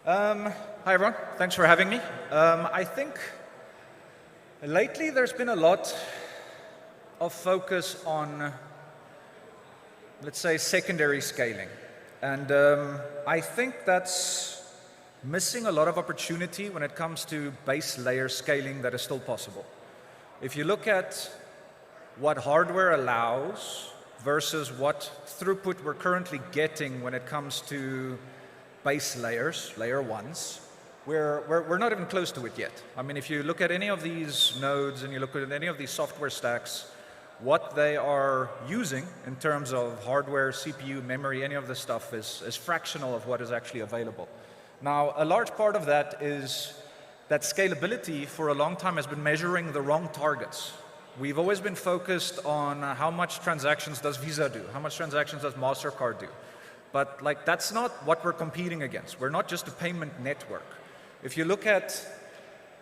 Hi everyone, thanks for having me. I think lately there's been a lot of focus on, let's say, secondary scaling. And I think that's missing a lot of opportunity when it comes to base layer scaling that is still possible. If you look at what hardware allows versus what throughput we're currently getting when it comes to base layers, layer ones, we're not even close to it yet. I mean, if you look at any of these nodes and you look at any of these software stacks, what they are using in terms of hardware, CPU, memory, any of this stuff is fractional of what is actually available. Now, a large part of that is that scalability for a long time has been measuring the wrong targets. We've always been focused on how much transactions does Visa do, how much transactions does MasterCard do. But like, that's not what we're competing against. We're not just a payment network. If you look at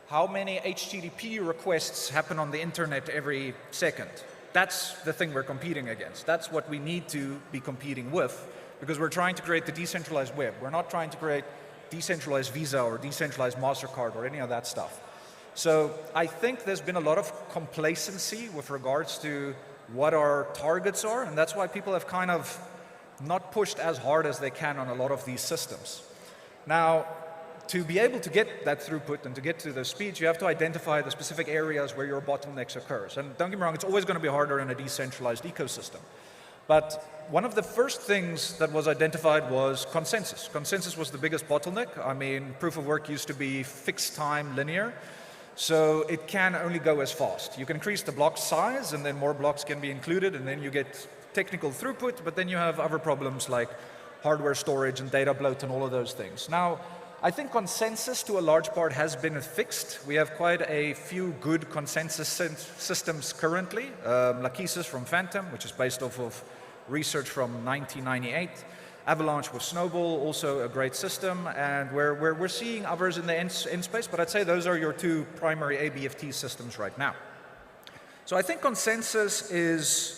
how many HTTP requests happen on the internet every second, that's the thing we're competing against. That's what we need to be competing with, because we're trying to create the decentralized web. We're not trying to create decentralized Visa or decentralized MasterCard or any of that stuff. So I think there's been a lot of complacency with regards to what our targets are, and that's why people have kind of not pushed as hard as they can on a lot of these systems. Now, to be able to get that throughput and to get to the speeds, you have to identify the specific areas where your bottlenecks occurs. And don't get me wrong, it's always going to be harder in a decentralized ecosystem. But one of the first things that was identified was consensus. Consensus was the biggest bottleneck. I mean, proof of work used to be fixed time, linear. So it can only go as fast. You can increase the block size, and then more blocks can be included, and then you get technical throughput, but then you have other problems like hardware storage and data bloat and all of those things. Now, I think consensus to a large part has been fixed. We have quite a few good consensus systems currently. Lachesis from Phantom, which is based off of research from 1998. Avalanche with Snowball, also a great system, and we're seeing others in the end space, but I'd say those are your two primary ABFT systems right now. So I think consensus is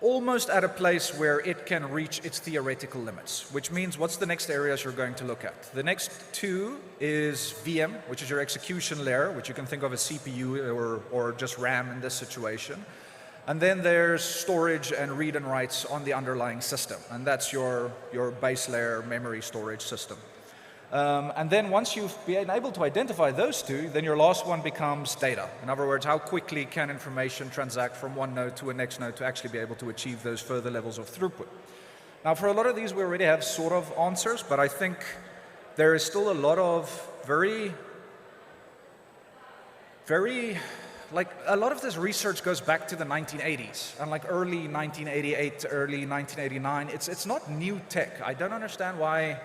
almost at a place where it can reach its theoretical limits, which means what's the next areas you're going to look at? The next two is VM, which is your execution layer, which you can think of as CPU or just RAM in this situation. And then there's storage and read and writes on the underlying system, and that's your base layer memory storage system. And then once you've been able to identify those two, then your last one becomes data. In other words, how quickly can information transact from one node to a next node to actually be able to achieve those further levels of throughput. Now, for a lot of these, we already have sort of answers, but I think there is still a lot of like a lot of this research goes back to the 1980s, and like early 1988 to early 1989. It's not new tech. I don't understand why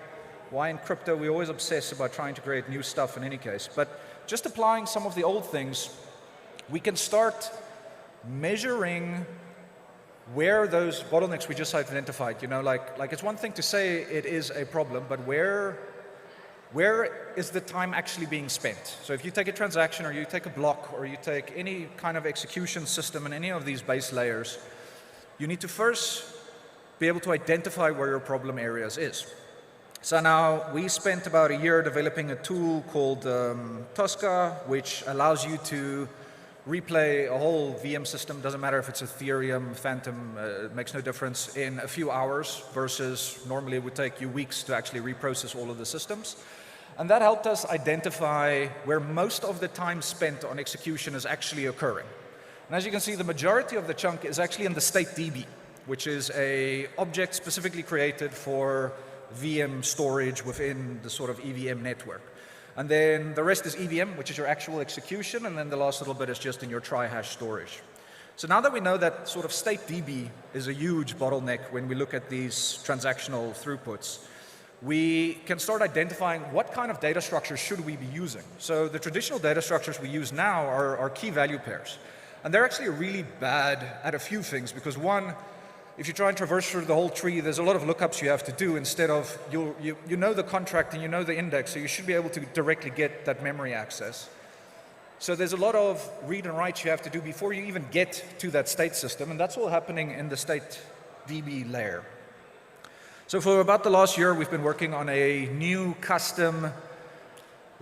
in crypto we always obsess about trying to create new stuff in any case. But just applying some of the old things, we can start measuring where those bottlenecks we just identified, you know, like it's one thing to say it is a problem, but where is the time actually being spent? So if you take a transaction or you take a block or you take any kind of execution system in any of these base layers, you need to first be able to identify where your problem areas is. So now we spent about a year developing a tool called Tosca, which allows you to replay a whole VM system, doesn't matter if it's Ethereum, Phantom, it makes no difference, in a few hours versus normally it would take you weeks to actually reprocess all of the systems. And that helped us identify where most of the time spent on execution is actually occurring. And as you can see, the majority of the chunk is actually in the state DB, which is an object specifically created for VM storage within the sort of EVM network. And then the rest is EVM, which is your actual execution, and then the last little bit is just in your tri-hash storage. So now that we know that sort of state DB is a huge bottleneck when we look at these transactional throughputs, we can start identifying what kind of data structures should we be using. So the traditional data structures we use now are key value pairs. And they're actually really bad at a few things, because one, if you try and traverse through the whole tree, there's a lot of lookups you have to do instead of, you know the contract and you know the index, so you should be able to directly get that memory access. So there's a lot of read and write you have to do before you even get to that state system, and that's all happening in the state DB layer. So for about the last year, we've been working on a new custom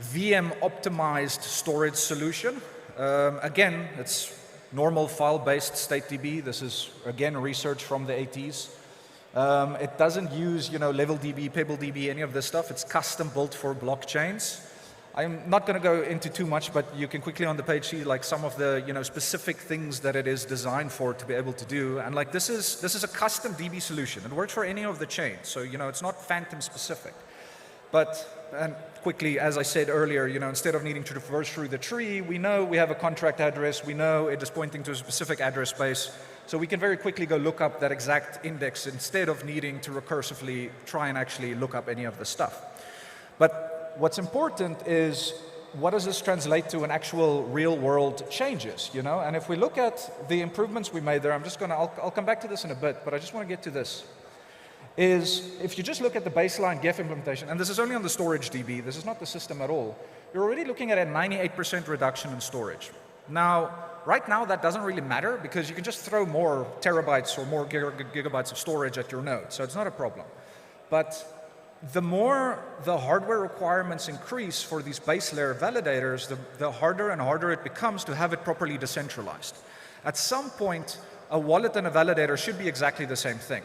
VM optimized storage solution. Again, it's normal file-based StateDB. This is, again, research from the 80s. It doesn't use, LevelDB, PebbleDB, any of this stuff. It's custom built for blockchains. I'm not going to go into too much, but you can quickly on the page see like some of the specific things that it is designed for to be able to do. And like this is a custom DB solution. It works for any of the chains, so it's not Phantom specific. And quickly, as I said earlier, instead of needing to traverse through the tree, we know we have a contract address. We know it is pointing to a specific address space. So we can very quickly go look up that exact index instead of needing to recursively try and actually look up any of the stuff. But what's important is, what does this translate to in actual real-world changes? And if we look at the improvements we made there, I'll come back to this in a bit, but I just want to get to this. Is if you just look at the baseline GEF implementation, and this is only on the storage DB, this is not the system at all, you're already looking at a 98% reduction in storage. Now, right now that doesn't really matter because you can just throw more terabytes or more gigabytes of storage at your node, so it's not a problem. But the more the hardware requirements increase for these base layer validators, the harder and harder it becomes to have it properly decentralized. At some point, a wallet and a validator should be exactly the same thing.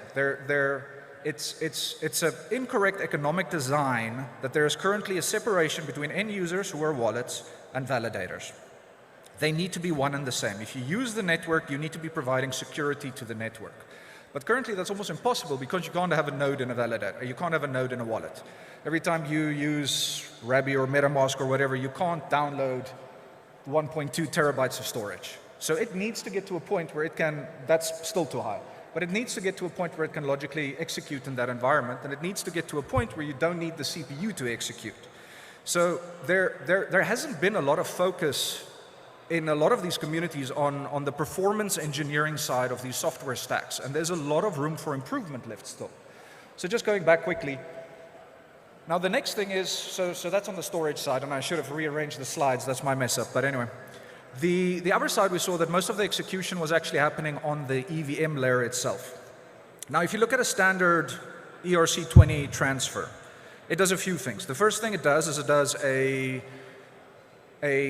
It's an incorrect economic design that there is currently a separation between end users who are wallets and validators. They need to be one and the same. If you use the network, you need to be providing security to the network. But currently that's almost impossible because you can't have a node in a validator. You can't have a node in a wallet. Every time you use Rabby or MetaMask or whatever, you can't download 1.2 terabytes of storage. So it needs to get to a point where it can, that's still too high, but it needs to get to a point where it can logically execute in that environment, and it needs to get to a point where you don't need the CPU to execute. So there hasn't been a lot of focus in a lot of these communities on the performance engineering side of these software stacks, and there's a lot of room for improvement left still. So just going back quickly. Now the next thing is, so that's on the storage side, and I should have rearranged the slides, that's my mess up, but anyway. The other side, we saw that most of the execution was actually happening on the EVM layer itself. Now if you look at a standard ERC20 transfer, it does a few things. The first thing it does is it does a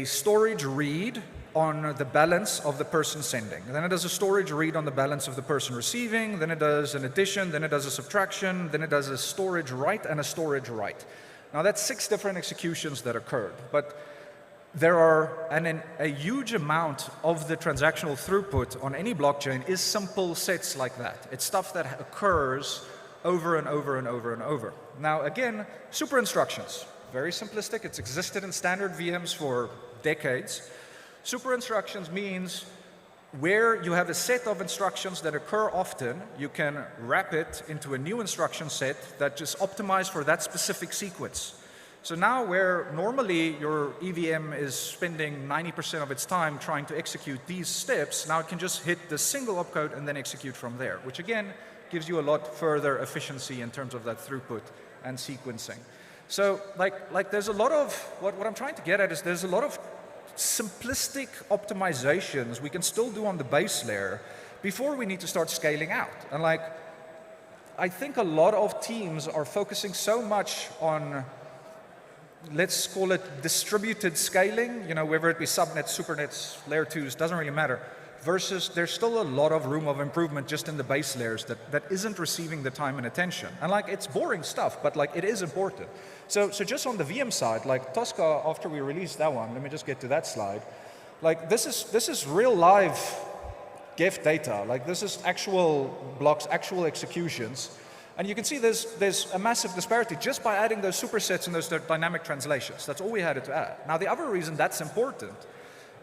storage read on the balance of the person sending. And then it does a storage read on the balance of the person receiving, then it does an addition, then it does a subtraction, then it does a storage write and a storage write. Now that's 6 different executions that occurred, but there are a huge amount of the transactional throughput on any blockchain is simple sets like that. It's stuff that occurs over and over and over and over. Now again, super instructions. Very simplistic. It's existed in standard VMs for decades. Super instructions means where you have a set of instructions that occur often, you can wrap it into a new instruction set that just optimized for that specific sequence. So now where normally your EVM is spending 90% of its time trying to execute these steps, now it can just hit the single opcode and then execute from there, which again gives you a lot further efficiency in terms of that throughput and sequencing. So like there's a lot of, what I'm trying to get at is there's a lot of simplistic optimizations we can still do on the base layer before we need to start scaling out. And like, I think a lot of teams are focusing so much on, let's call it distributed scaling, whether it be subnets, supernets, layer 2s, doesn't really matter, versus there's still a lot of room of improvement just in the base layers that isn't receiving the time and attention. And like, it's boring stuff, but like, it is important. So just on the VM side, like Tosca, after we released that one, let me just get to that slide, like this is real live GEF data, like this is actual blocks, actual executions. And you can see there's a massive disparity just by adding those supersets and those dynamic translations. That's all we had to add. Now the other reason that's important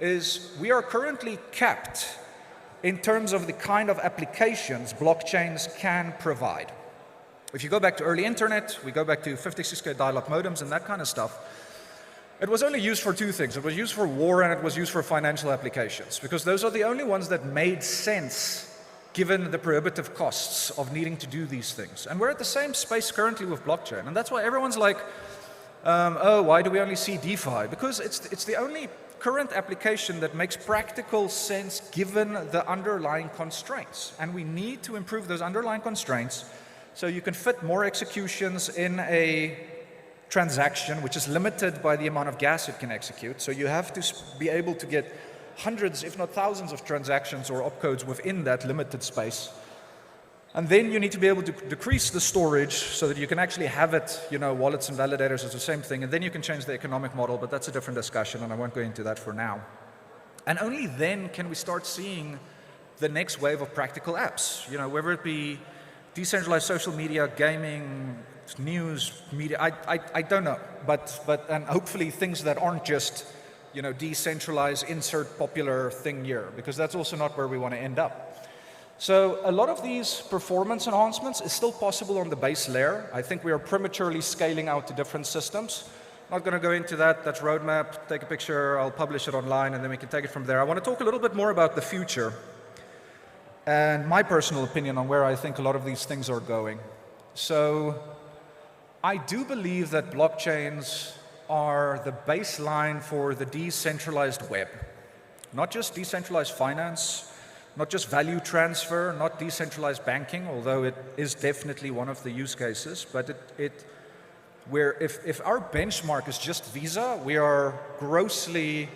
is we are currently capped in terms of the kind of applications blockchains can provide. If you go back to early internet, we go back to 56K dial-up modems and that kind of stuff, it was only used for 2 things. It was used for war and it was used for financial applications, because those are the only ones that made sense given the prohibitive costs of needing to do these things. And we're at the same space currently with blockchain, and that's why everyone's like, oh, why do we only see DeFi? Because it's the only current application that makes practical sense given the underlying constraints. And we need to improve those underlying constraints So you can fit more executions in a transaction, which is limited by the amount of gas it can execute. So you have to be able to get hundreds, if not thousands, of transactions or opcodes within that limited space. And then you need to be able to decrease the storage so that you can actually have it, wallets and validators is the same thing, and then you can change the economic model, but that's a different discussion, and I won't go into that for now. And only then can we start seeing the next wave of practical apps, whether it be decentralized social media, gaming, news, media, I don't know, and hopefully things that aren't just, decentralized, insert popular thing here, because that's also not where we want to end up. So a lot of these performance enhancements is still possible on the base layer. I think we are prematurely scaling out to different systems. Not going to go into that, that's roadmap, take a picture, I'll publish it online, and then we can take it from there. I want to talk a little bit more about the future and my personal opinion on where I think a lot of these things are going. So I do believe that blockchains are the baseline for the decentralized web. Not just decentralized finance, not just value transfer, not decentralized banking, although it is definitely one of the use cases, but if our benchmark is just Visa, we are grossly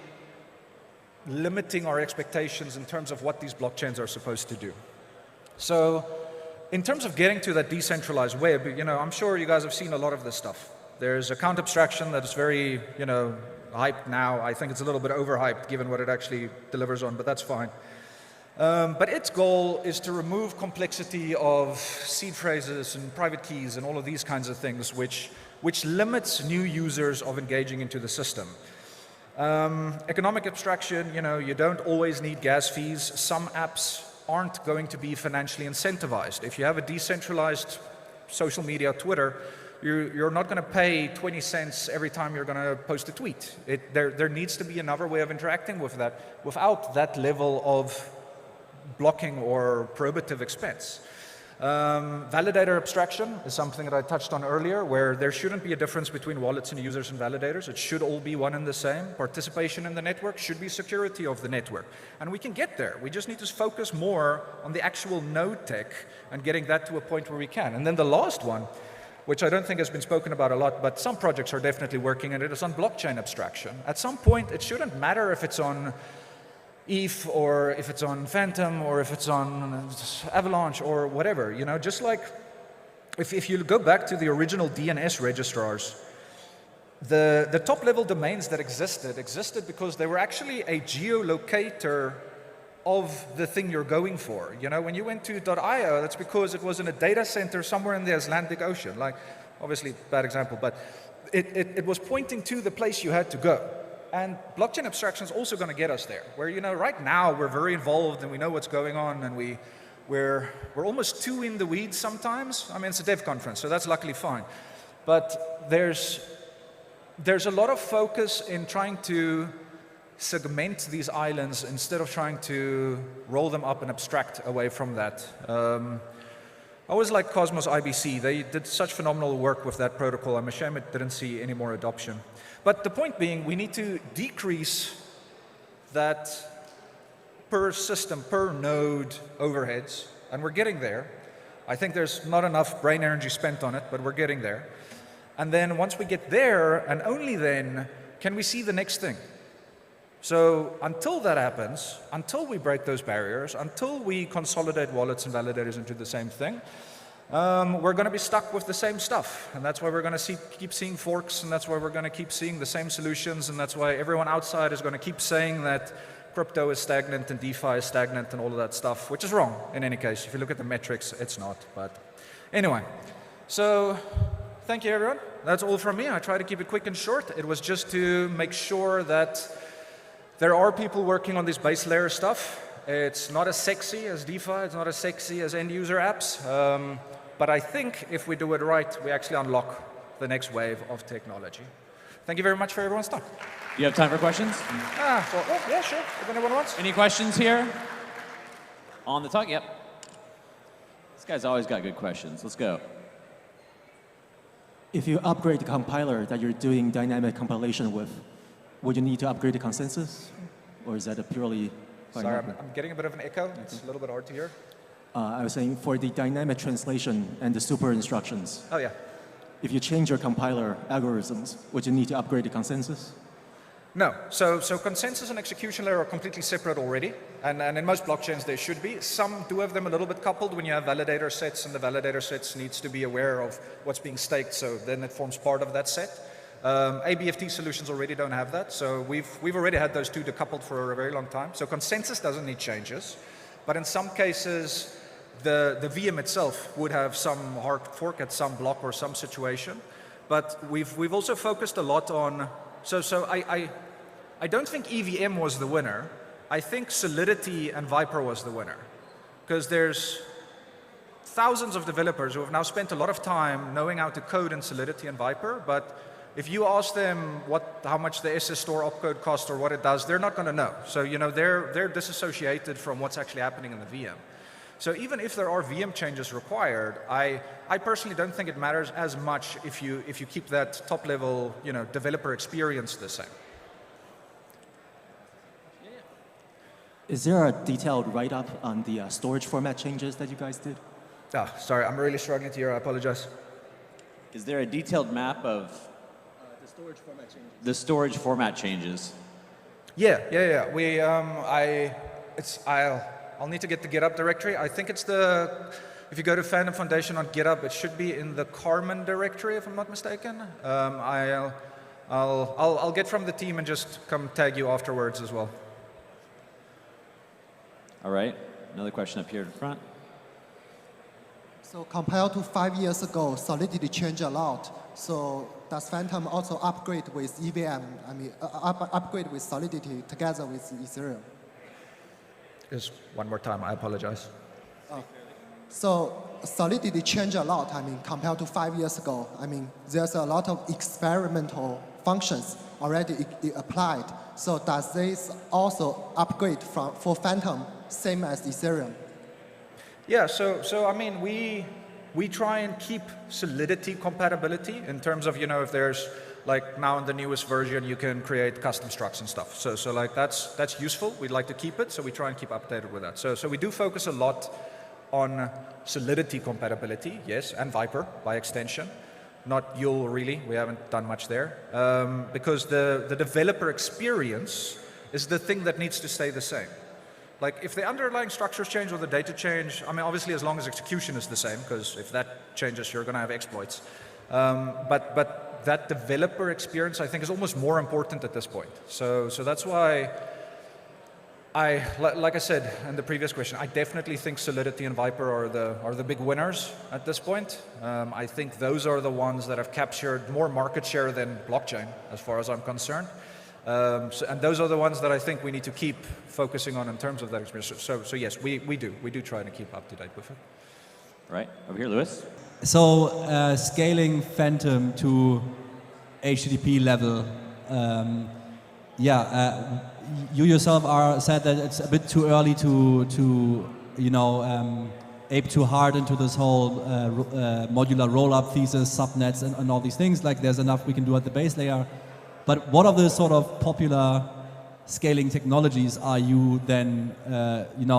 limiting our expectations in terms of what these blockchains are supposed to do. So in terms of getting to that decentralized web, I'm sure you guys have seen a lot of this stuff. There's account abstraction that is very, hyped now. I think it's a little bit overhyped given what it actually delivers on, but that's fine. But its goal is to remove complexity of seed phrases and private keys and all of these kinds of things, which limits new users of engaging into the system. Economic abstraction, you don't always need gas fees. Some apps aren't going to be financially incentivized. If you have a decentralized social media, Twitter, you're not going to pay 20 cents every time you're going to post a tweet. There needs to be another way of interacting with that without that level of blocking or prohibitive expense. Validator abstraction is something that I touched on earlier, where there shouldn't be a difference between wallets and users and validators. It should all be one and the same. Participation in the network should be security of the network. And we can get there. We just need to focus more on the actual node tech and getting that to a point where we can. And then the last one, which I don't think has been spoken about a lot, but some projects are definitely working, and it is on blockchain abstraction. At some point, it shouldn't matter if it's on ETH or if it's on Phantom or if it's on Avalanche or whatever, just like if you go back to the original DNS registrars, the top level domains that existed because they were actually a geolocator of the thing you're going for. When you went to .io, that's because it was in a data center somewhere in the Atlantic Ocean. Like, obviously, bad example, but it was pointing to the place you had to go. And blockchain abstraction is also going to get us there, where, right now we're very involved and we know what's going on, and we're almost too in the weeds sometimes. I mean, it's a dev conference, so that's luckily fine. But there's a lot of focus in trying to segment these islands instead of trying to roll them up and abstract away from that. I always like Cosmos IBC. They did such phenomenal work with that protocol. I'm ashamed it didn't see any more adoption. But the point being, we need to decrease that per system, per node overheads, and we're getting there. I think there's not enough brain energy spent on it, but we're getting there. And then once we get there, and only then, can we see the next thing. So until that happens, until we break those barriers, until we consolidate wallets and validators into the same thing, we're going to be stuck with the same stuff. And that's why we're going to keep seeing forks, and that's why we're going to keep seeing the same solutions, and that's why everyone outside is going to keep saying that crypto is stagnant and DeFi is stagnant and all of that stuff, which is wrong in any case. If you look at the metrics, it's not. But anyway, so thank you, everyone. That's all from me. I try to keep it quick and short. It was just to make sure that there are people working on this base layer stuff. It's not as sexy as DeFi. It's not as sexy as end-user apps. But I think if we do it right, we actually unlock the next wave of technology. Thank you very much for everyone's time. Do you have time for questions? Yeah, sure. If anyone wants. Any questions here? On the talk? Yep. This guy's always got good questions. Let's go. If you upgrade the compiler that you're doing dynamic compilation with, would you need to upgrade the consensus? Or is that a purely... Sorry, I'm getting a bit of an echo. It's a little bit hard to hear. I was saying for the dynamic translation and the super instructions, Oh, yeah. if you change your compiler algorithms, would you need to upgrade the consensus? No. So consensus and execution layer are completely separate already. And in most blockchains, they should be. Some do have them a little bit coupled when you have validator sets, and the validator sets needs to be aware of what's being staked, so then it forms part of that set. ABFT solutions already don't have that, so we've already had those two decoupled for a very long time. So consensus doesn't need changes, but in some cases, the VM itself would have some hard fork at some block or some situation. But we've also focused a lot on, so I don't think EVM was the winner. I think Solidity and Viper was the winner, because there's thousands of developers who have now spent a lot of time knowing how to code in Solidity and Viper, but if you ask them how much the SS store opcode costs or what it does, they're not going to know. So they're disassociated from what's actually happening in the VM. So even if there are VM changes required, I personally don't think it matters as much if you keep that top level developer experience the same. Is there a detailed write-up on the storage format changes that you guys did? Oh, sorry, I'm really struggling to hear. I apologize. Is there a detailed map of The storage format changes. the storage format changes? Yeah. I'll need to get the GitHub directory. I think it's if you go to Phantom Foundation on GitHub, it should be in the Carmen directory, if I'm not mistaken. I'll get from the team and just come tag you afterwards as well. All right, another question up here in front. So compared to 5 years ago, Solidity changed a lot. So does Phantom also upgrade with EVM? I mean, upgrade with Solidity together with Ethereum? Just one more time, I apologize. So Solidity changed a lot, I mean, compared to 5 years ago. I mean, there's a lot of experimental functions already applied. So does this also upgrade for Phantom, same as Ethereum? Yeah, so I mean, we try and keep Solidity compatibility in terms of, if there's, like now in the newest version, you can create custom structs and stuff. So like that's useful. We'd like to keep it, so we try and keep updated with that. So we do focus a lot on Solidity compatibility, yes, and Viper by extension. Not Yule really, we haven't done much there. Because the developer experience is the thing that needs to stay the same. Like if the underlying structures change or the data change, I mean obviously as long as execution is the same, because if that changes you're going to have exploits. But that developer experience I think is almost more important at this point. So that's why like I said in the previous question, I definitely think Solidity and Viper are the big winners at this point. I think those are the ones that have captured more market share than blockchain, as far as I'm concerned. And those are the ones that I think we need to keep focusing on in terms of that experience. So yes, we do try to keep up to date with it. Right, over here, Lewis. So scaling Phantom to HTTP level, you yourself said that it's a bit too early to ape too hard into this whole modular rollup thesis, subnets, and all these things. Like there's enough we can do at the base layer. But what are the sort of popular scaling technologies are you then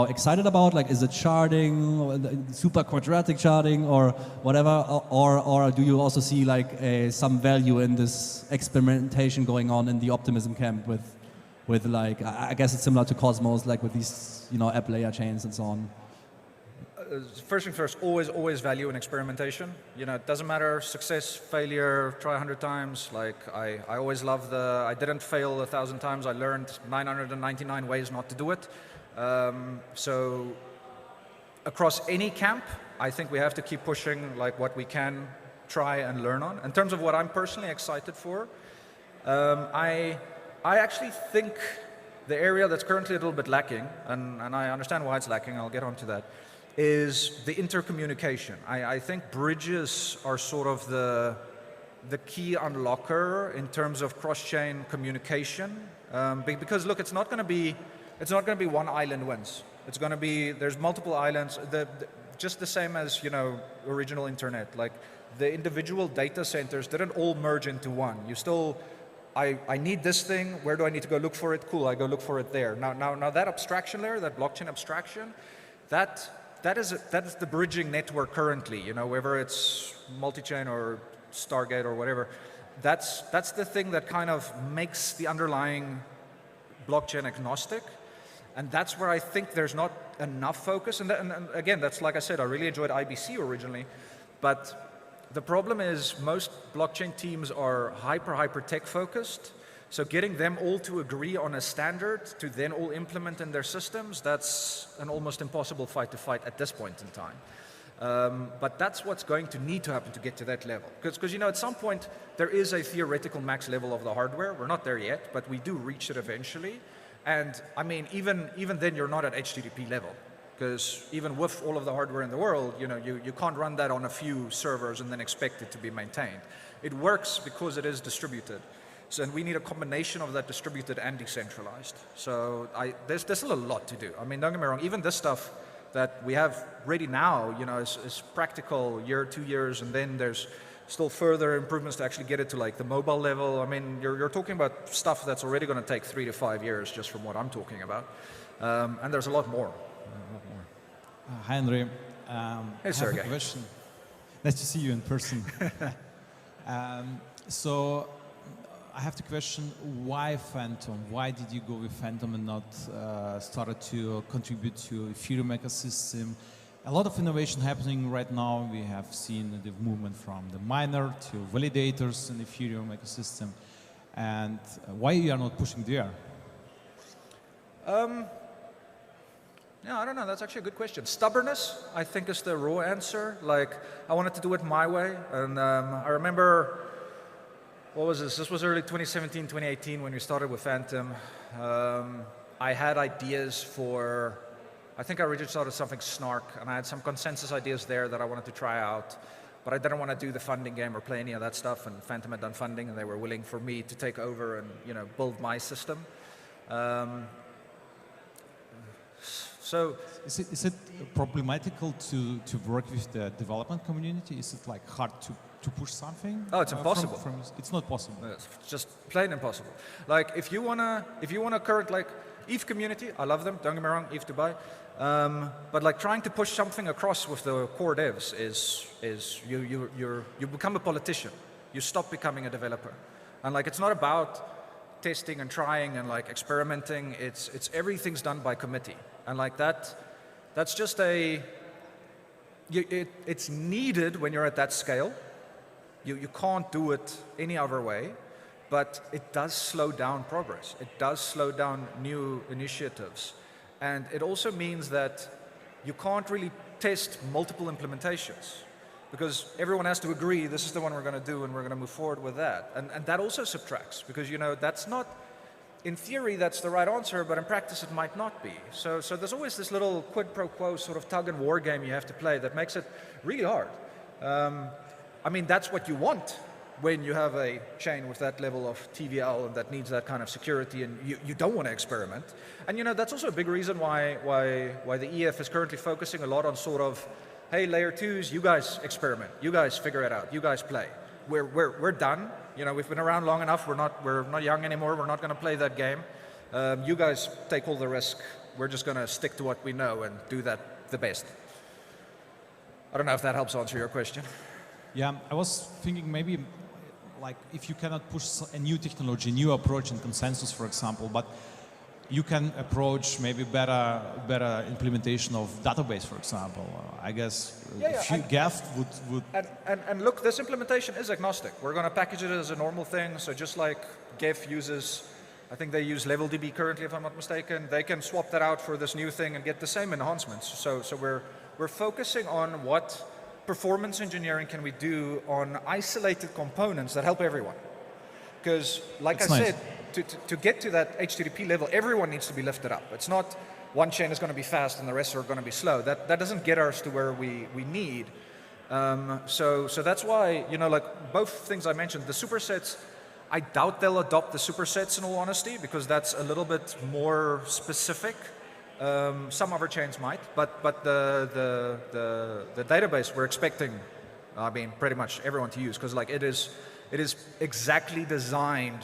excited about? Like is it sharding, super quadratic sharding, or whatever, or do you also see like some value in this experimentation going on in the optimism camp with like I guess it's similar to Cosmos, like with these app layer chains and so on? First thing first, always value in experimentation. It doesn't matter success, failure, try 100 times. Like I always love I didn't fail 1,000 times. I learned 999 ways not to do it. So across any camp, I think we have to keep pushing like what we can try and learn on. In terms of what I'm personally excited for, I actually think the area that's currently a little bit lacking, and I understand why it's lacking, I'll get onto that, is the intercommunication. I think bridges are sort of the key unlocker in terms of cross-chain communication. Because look, it's not going to be one island wins. It's going to be there's multiple islands. Just the same as original internet. Like the individual data centers didn't all merge into one. You still I need this thing. Where do I need to go look for it? Cool, I go look for it there. Now that abstraction layer, that blockchain abstraction, that that is the bridging network currently, you know, whether it's multi-chain or Stargate or whatever. That's the thing that kind of makes the underlying blockchain agnostic. And that's where I think there's not enough focus. And again, that's like I said, I really enjoyed IBC originally. But the problem is most blockchain teams are hyper tech focused. So getting them all to agree on a standard to then all implement in their systems, that's an almost impossible fight to fight at this point in time. But that's what's going to need to happen to get to that level. Because you know, at some point, there is a theoretical max level of the hardware. We're not there yet, but we do reach it eventually. And I mean, even then, you're not at HTTP level. Because even with all of the hardware in the world, you know, you can't run that on a few servers and then expect it to be maintained. It works because it is distributed. So, and we need a combination of that distributed and decentralized. So there's still a lot to do. I mean, don't get me wrong, even this stuff that we have ready now, you know, is practical year, 2 years, and then there's still further improvements to actually get it to like the mobile level. I mean, you're talking about stuff that's already going to take 3 to 5 years just from what I'm talking about. And there's a lot more. Hi, Andre. Hey, Sergey. I have a question. Nice to see you in person. So I have the question, why Phantom? Why did you go with Phantom and not started to contribute to Ethereum ecosystem? A lot of innovation happening right now. We have seen the movement from the miner to validators in the Ethereum ecosystem. And why you are not pushing there? Yeah, I don't know. That's actually a good question. Stubbornness, I think, is the raw answer. Like, I wanted to do it my way. And I remember, what was this? This was early 2017, 2018 when we started with Phantom. I had ideas for, I think I originally started something Snark, and I had some consensus ideas there that I wanted to try out. But I didn't want to do the funding game or play any of that stuff. And Phantom had done funding, and they were willing for me to take over and, you know, build my system. So is it problematical to work with the development community? Is it like hard to push something? Oh, it's impossible. It's not possible. It's just plain impossible. Like if you wanna current like ETH community, I love them. Don't get me wrong, ETH Dubai. But like trying to push something across with the core devs is you become a politician. You stop becoming a developer, and like it's not about testing and trying and like experimenting. It's everything's done by committee. And like that's just it's needed when you're at that scale. You can't do it any other way, but it does slow down progress. It does slow down new initiatives. And it also means that you can't really test multiple implementations because everyone has to agree this is the one we're going to do and we're going to move forward with that. And that also subtracts because, you know, that's not, in theory, that's the right answer, but in practice, it might not be. So there's always this little quid pro quo sort of tug and war game you have to play that makes it really hard. I mean, that's what you want when you have a chain with that level of TVL and that needs that kind of security, and you don't want to experiment. And, you know, that's also a big reason why the EF is currently focusing a lot on sort of, hey, layer 2s, you guys experiment, you guys figure it out, you guys play. We're done. You know, we've been around long enough. We're not young anymore. We're not going to play that game. You guys take all the risk. We're just going to stick to what we know and do that the best. I don't know if that helps answer your question. Yeah, I was thinking maybe like if you cannot push a new technology, new approach in consensus, for example, but you can approach maybe better implementation of database, for example. I guess GEF would... And look, this implementation is agnostic. We're going to package it as a normal thing. So just like GEF uses, I think they use LevelDB currently, if I'm not mistaken, they can swap that out for this new thing and get the same enhancements. So we're focusing on what performance engineering can we do on isolated components that help everyone. Because like I said, to get to that HTTP level, everyone needs to be lifted up. It's not one chain is going to be fast and the rest are going to be slow. That doesn't get us to where we need. So that's why, you know, like both things I mentioned, the supersets, I doubt they'll adopt the supersets in all honesty, because that's a little bit more specific. Some other chains might, but the database we're expecting, I mean, pretty much everyone to use, because like it is exactly designed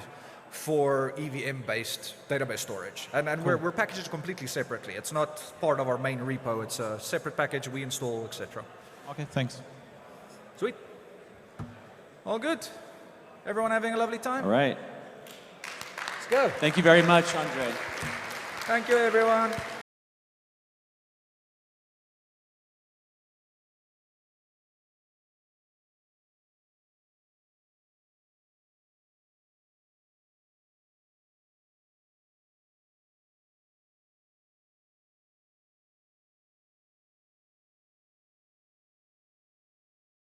for EVM-based database storage. And we're packaged it completely separately. It's not part of our main repo. It's a separate package we install, etc. Okay, thanks. Sweet. All good. Everyone having a lovely time? All right. Let's go. Thank you very much, Andre. Thank you, everyone.